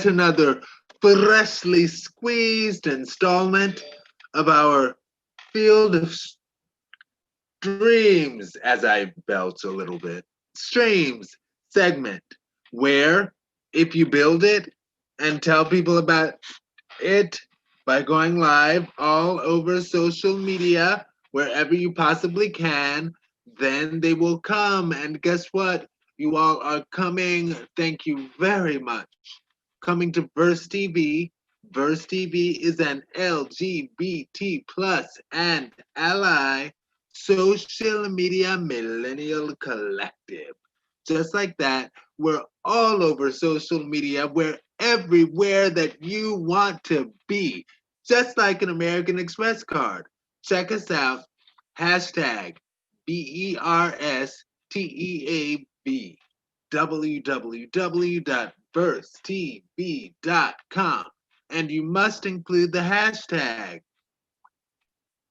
another freshly squeezed installment of our Field of Dreams, as I belch a little bit, streams segment, where if you build it and tell people about it by going live all over social media, wherever you possibly can, then they will come. And guess what? You all are coming. Thank you very much. Coming to Verse TV. Verse TV is an LGBT plus and ally social media millennial collective. Just like that, we're all over social media. We're everywhere that you want to be, just like an American Express card. Check us out. Hashtag BERSTEAB. www.burstTV.com. And you must include the hashtag.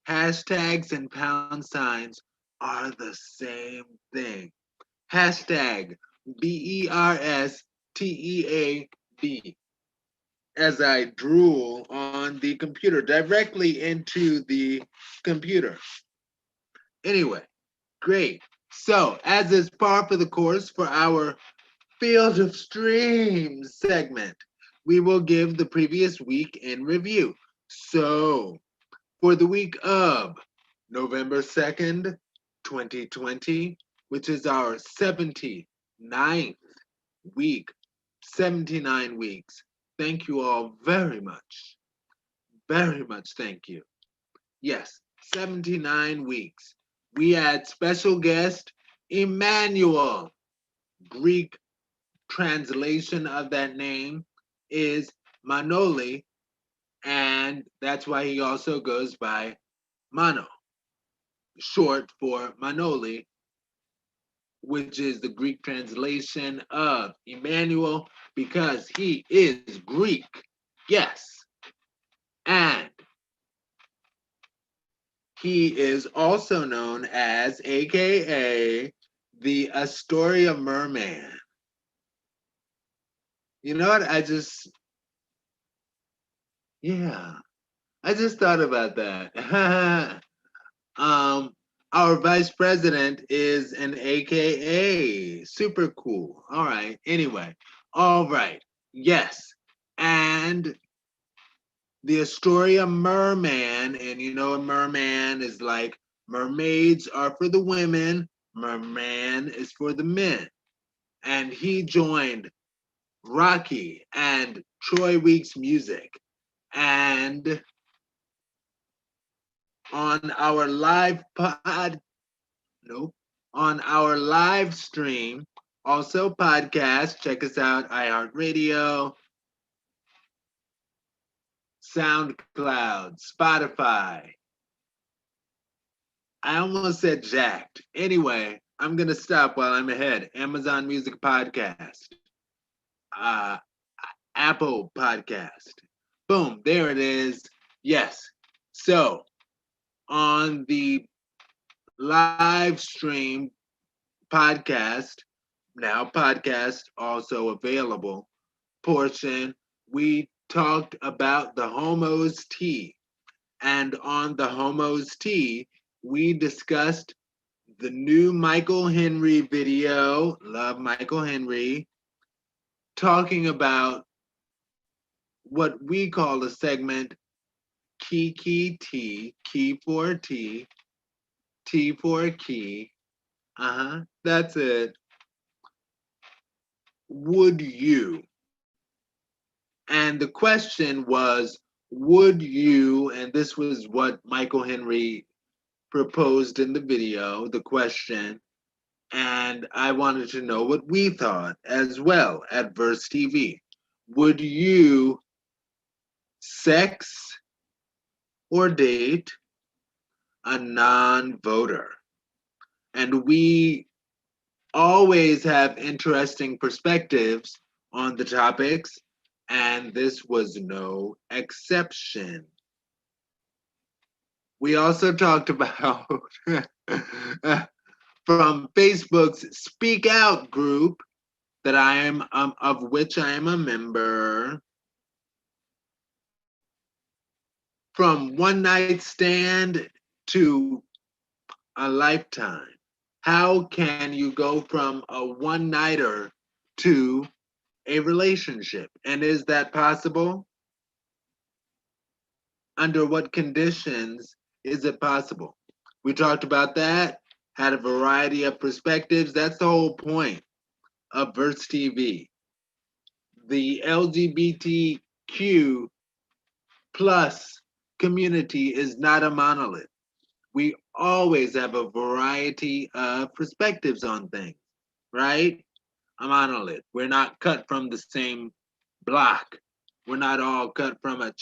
Hashtags and pound signs are the same thing. Hashtag BERSTEAB as I drool on the computer, directly into the computer. Anyway, great. So, as is par for the course for our Field of Streams segment, we will give the previous week in review. So, for the week of November 2nd, 2020, which is our 79th week, 79 weeks. Thank you all very much. Very much thank you. Yes, 79 weeks. We had special guest Emmanuel. Greek translation of that name is Manoli, and that's why he also goes by Mano, short for Manoli, which is the Greek translation of Emmanuel, because he is Greek. Yes. And he is also known as, AKA, the Astoria Merman. You know what? Yeah, I just thought about that. Our vice president is an AKA. Super cool. All right. Anyway, all right. Yes. And the Astoria Merman, and you know, a merman is like mermaids are for the women, merman is for the men. And he joined Rocky and Troy Weeks Music. And on our on our live stream, also podcast, check us out, iHeartRadio, SoundCloud, Spotify. I almost said jacked. Anyway, I'm going to stop while I'm ahead. Amazon Music Podcast, uh, Apple Podcast. Boom, there it is. Yes. So, on the live stream podcast, now podcast also available portion, we talked about the Homo's Tea. And on the Homo's Tea, we discussed the new Michael Henry video, love Michael Henry, talking about what we call a segment, Key T, key for T, T for key. That's it. Would you? And the question was, would you, and this was what Michael Henry proposed in the video, the question, and I wanted to know what we thought as well at Verse TV. Would you sex or date a non-voter? And we always have interesting perspectives on the topics, and this was no exception. We also talked about from Facebook's Speak Out group, that I am of which I am a member. From one night stand to a lifetime. How can you go from a one nighter to a relationship? And is that possible? Under what conditions is it possible? We talked about that, had a variety of perspectives. That's the whole point of Verse TV. The LGBTQ plus community is not a monolith. We always have a variety of perspectives on things, right? A monolith. We're not cut from the same block. We're not all cut from a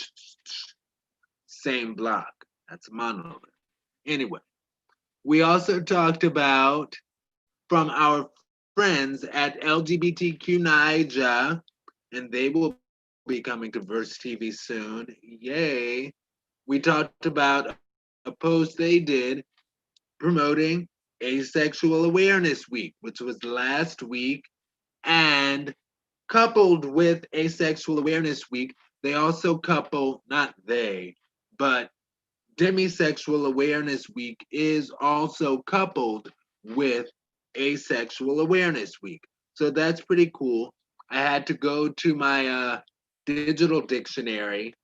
same block. That's a monolith. Anyway, we also talked about from our friends at LGBTQ Niger, and they will be coming to Verse TV soon. Yay. We talked about a post they did promoting Asexual Awareness Week, which was last week. And coupled with Asexual Awareness Week, they also couple, not they, but Demisexual Awareness Week is also coupled with Asexual Awareness Week. So that's pretty cool. I had to go to my digital dictionary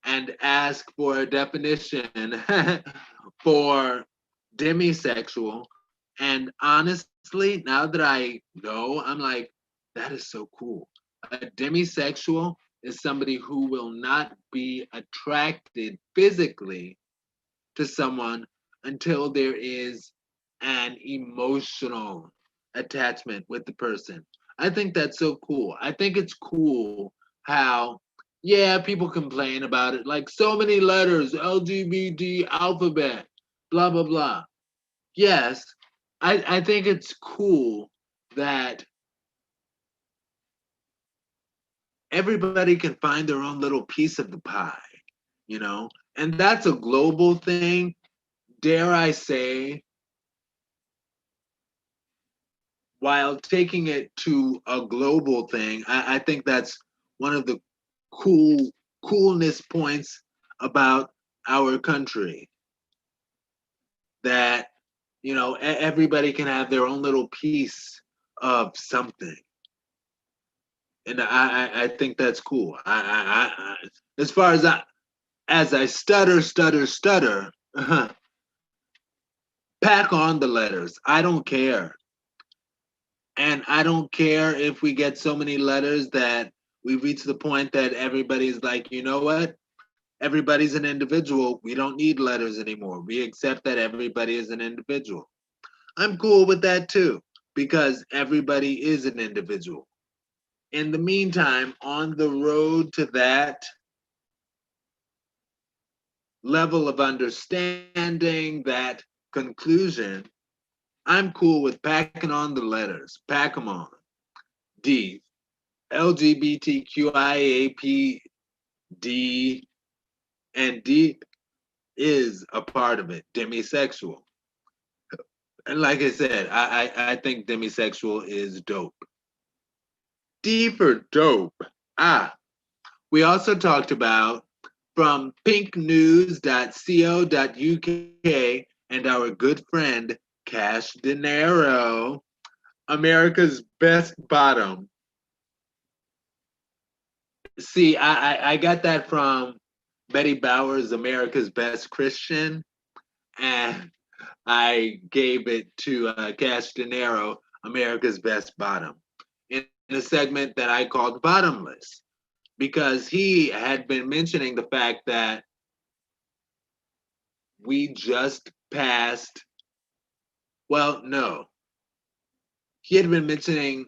and ask for a definition for demisexual. And honestly, now that I know, I'm like, that is so cool. A demisexual is somebody who will not be attracted physically to someone until there is an emotional attachment with the person. I think that's so cool. I think it's cool how, yeah, people complain about it, like so many letters, LGBT alphabet, blah, blah, blah. Yes, I think it's cool that everybody can find their own little piece of the pie, you know? And that's a global thing. Dare I say, while taking it to a global thing, I think that's one of the coolness points about our country, that everybody can have their own little piece of something, and I think that's cool. As far as I stutter, pack on the letters. I don't care. And I don't care if we get so many letters that we reach the point that everybody's like, you know what? Everybody's an individual. We don't need letters anymore. We accept that everybody is an individual. I'm cool with that too, because everybody is an individual. In the meantime, on the road to that level of understanding, that conclusion, I'm cool with packing on the letters. Pack them on. D, LGBTQIAPD, and D is a part of it, demisexual. And like I said, I think demisexual is dope. D for dope. Ah, we also talked about from pinknews.co.uk and our good friend Cash Dinero, America's Best Bottom. See, I got that from Betty Bauer's America's Best Christian, and I gave it to Cash Dinero, America's Best Bottom, in a segment that I called Bottomless, because he had been mentioning the fact that we just passed, well, no, he had been mentioning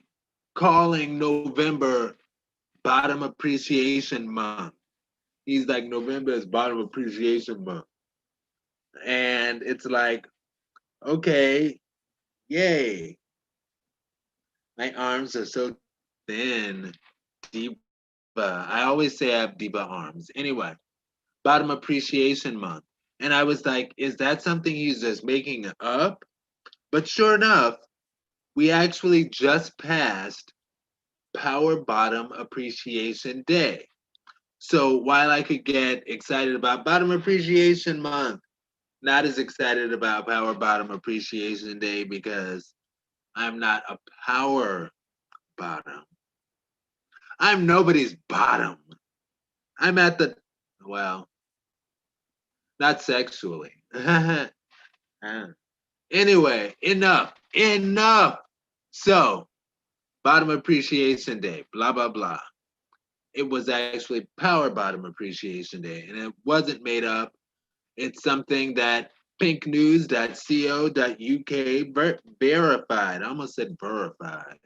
calling November Bottom Appreciation Month. He's like, November is Bottom Appreciation Month. And it's like, okay, yay. My arms are so thin, diva. I always say I have diva arms. Anyway, Bottom Appreciation Month. And I was like, is that something he's just making up? But sure enough, we actually just passed Power Bottom Appreciation Day. So while I could get excited about Bottom Appreciation Month, not as excited about Power Bottom Appreciation Day because I'm not a power bottom. I'm nobody's bottom. I'm at the, well, not sexually. Anyway, enough. So, Bottom Appreciation Day, blah, blah, blah. It was actually Power Bottom Appreciation Day, and it wasn't made up. It's something that pinknews.co.uk verified. I almost said verified.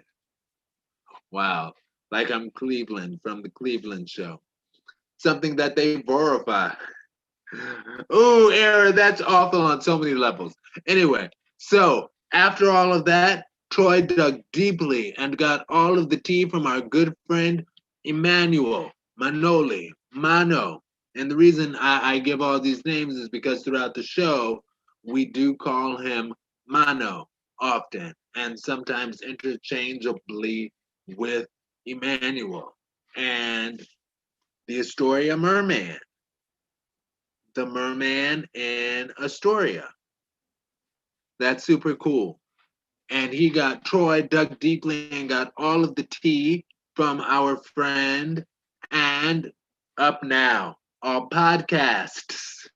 Wow. Like I'm Cleveland from the Cleveland Show. Something that they verify. Ooh, error. That's awful on so many levels. Anyway, so after all of that, Troy dug deeply and got all of the tea from our good friend Emmanuel, Manoli, Mano. And the reason I give all these names is because throughout the show, we do call him Mano often and sometimes interchangeably with Emmanuel. And the Astoria Merman, the merman in Astoria. That's super cool. And he got Troy dug deeply and got all of the tea from our friend. And up now, our podcasts,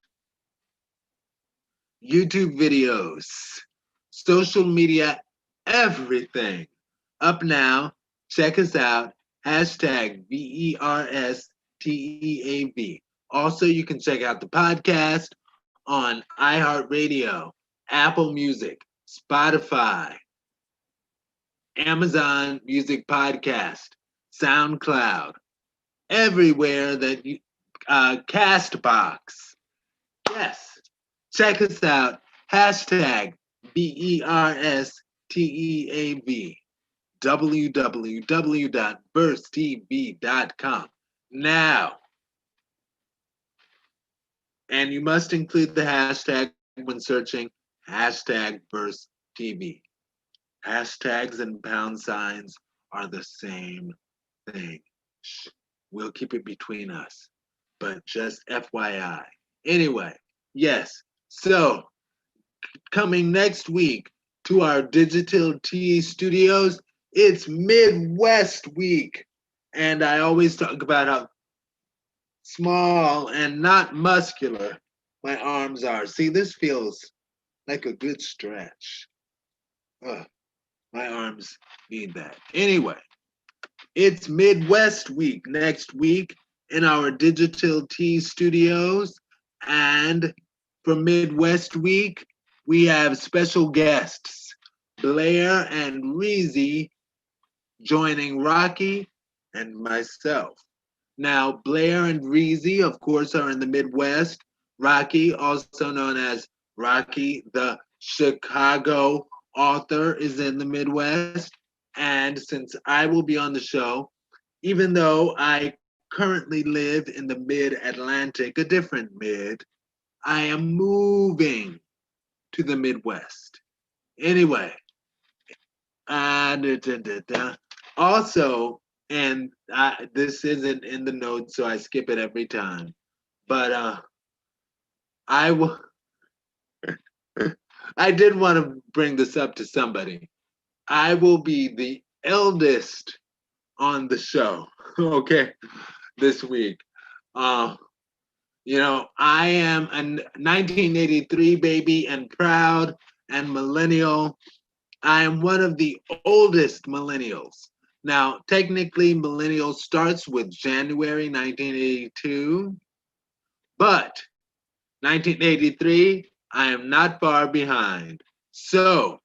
YouTube videos, social media, everything. Up now, check us out. Hashtag VERSTEAV. Also, you can check out the podcast on iHeartRadio, Apple Music, Spotify, Amazon Music Podcast, SoundCloud, everywhere that you, Castbox. Yes, check us out. Hashtag BERSTEAV. www.burstTV.com. Now, and you must include the hashtag when searching hashtag BurstTV. Hashtags and pound signs are the same thing. Shh, we'll keep it between us, but just FYI. Anyway, yes, so coming next week to our Digital T Studios, it's Midwest Week. And I always talk about how small and not muscular my arms are. See, this feels like a good stretch. Ugh, my arms need that. Anyway, it's Midwest Week next week in our Digital T Studios. And for Midwest Week, we have special guests, Blair and Reezy, joining Rocky and myself. Now, Blair and Reezy, of course, are in the Midwest. Rocky, also known as Rocky the Chicago author, is in the Midwest. And since I will be on the show, even though I currently live in the mid Atlantic, a different mid, I am moving to the Midwest. Anyway, also, and this isn't in the notes, so I skip it every time. But I will. I did want to bring this up to somebody. I will be the eldest on the show. Okay, this week. Uh, I am a 1983 baby and proud and millennial. I am one of the oldest millennials. Now, technically, millennial starts with January 1982, but 1983, I am not far behind. So,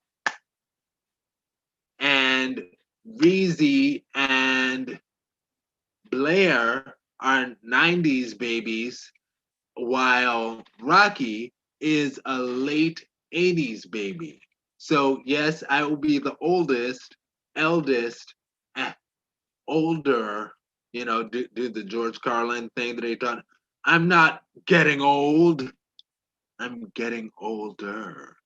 and Reezy and Blair are 90s babies, while Rocky is a late 80s baby. So, yes, I will be the oldest, eldest, eh, older, do the George Carlin thing that he taught. I'm not getting old, I'm getting older.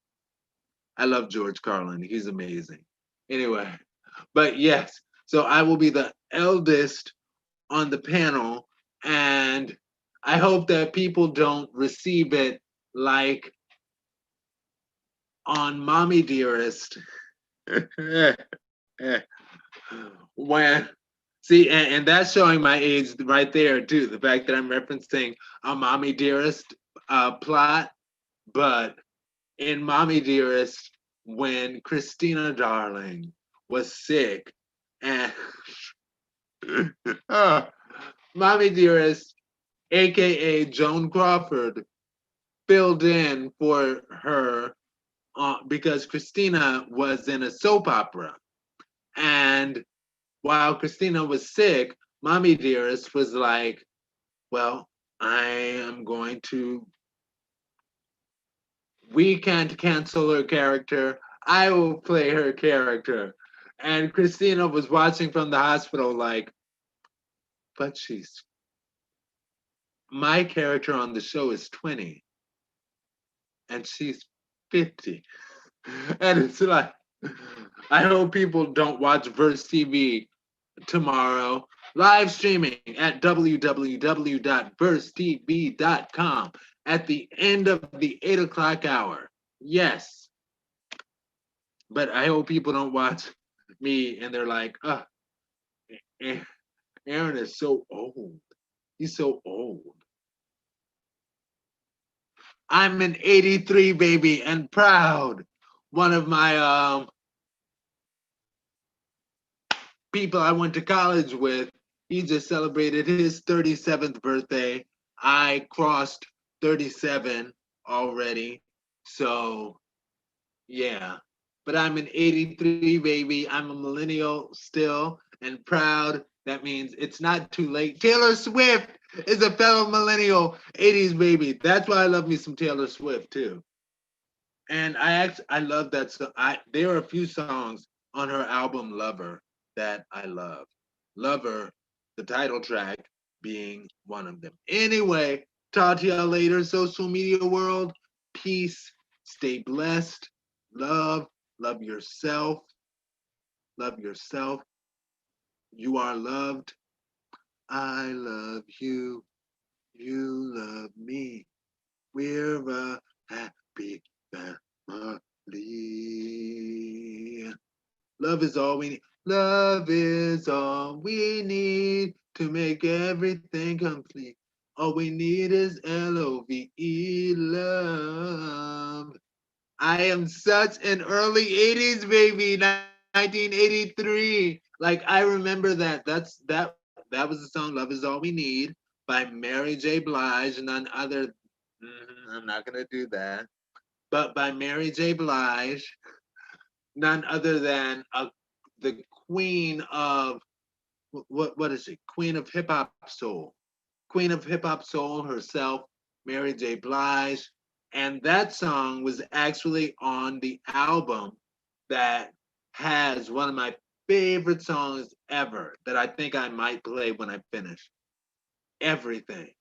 I love George Carlin. He's amazing. Anyway, but yes, so I will be the eldest on the panel, and I hope that people don't receive it like on Mommy Dearest. When see, and that's showing my age right there too. The fact that I'm referencing a Mommy Dearest plot, but in Mommy Dearest, when Christina Darling was sick, and uh, Mommy Dearest, aka Joan Crawford, filled in for her because Christina was in a soap opera. And while Christina was sick, Mommy Dearest was like, well, I am going to, we can't cancel her character. I will play her character. And Christina was watching from the hospital, like, but my character on the show is 20 and she's 50. And it's like, I hope people don't watch Verse TV tomorrow. Live streaming at www.versetv.com at the end of the 8 o'clock hour. Yes. But I hope people don't watch me and they're like, oh, Aaron is so old. He's so old. I'm an 83 baby and proud. One of my people I went to college with, he just celebrated his 37th birthday. I crossed 37 already. So, yeah. But I'm an 83 baby. I'm a millennial still and proud. That means it's not too late. Taylor Swift is a fellow millennial 80s baby. That's why I love me some Taylor Swift too. And I love that. So there are a few songs on her album Lover that I love. Lover, the title track being one of them. Anyway, talk to y'all later, social media world. Peace. Stay blessed. Love. Love yourself. Love yourself. You are loved. I love you. You love me. We're a happy family. Love is all we need. Love is all we need to make everything complete. All we need is LOVE, love. I am such an early 80s baby, 1983. Like I remember that. That was the song Love Is All We Need by Mary J. Blige, none other. I'm not gonna do that. But by Mary J. Blige, none other than the queen of what is it? Queen of hip hop soul. Queen of hip hop soul herself, Mary J. Blige. And that song was actually on the album that has one of my favorite songs ever that I think I might play when I finish. Everything.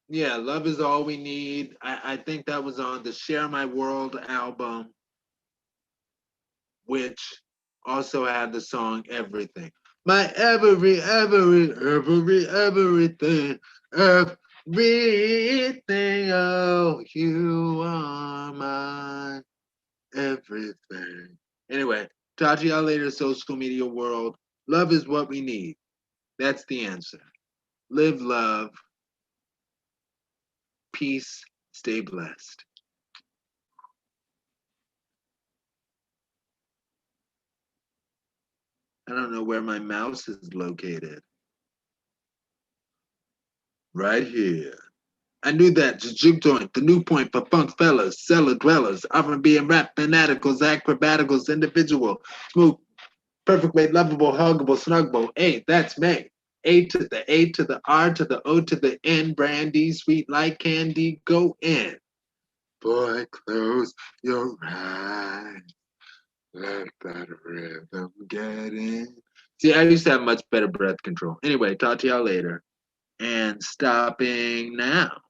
Yeah, Love Is All We Need. I think that was on the Share My World album, which also had the song Everything. My everything, everything, oh, you are my everything. Anyway, talk to y'all later, social media world. Love is what we need. That's the answer. Live love, peace, stay blessed. I don't know where my mouse is located. Right here. I knew that the juke joint, the new point for funk fellas, cellar dwellers, R&B and rap fanaticals, acrobaticals, individual, smooth, perfect way, lovable, huggable, snuggable. Hey, that's me. A to the R to the O to the N, brandy, sweet like candy, go in. Boy, close your eyes. Let that rhythm get in. See, I used to have much better breath control. Anyway, talk to y'all later. And stopping now.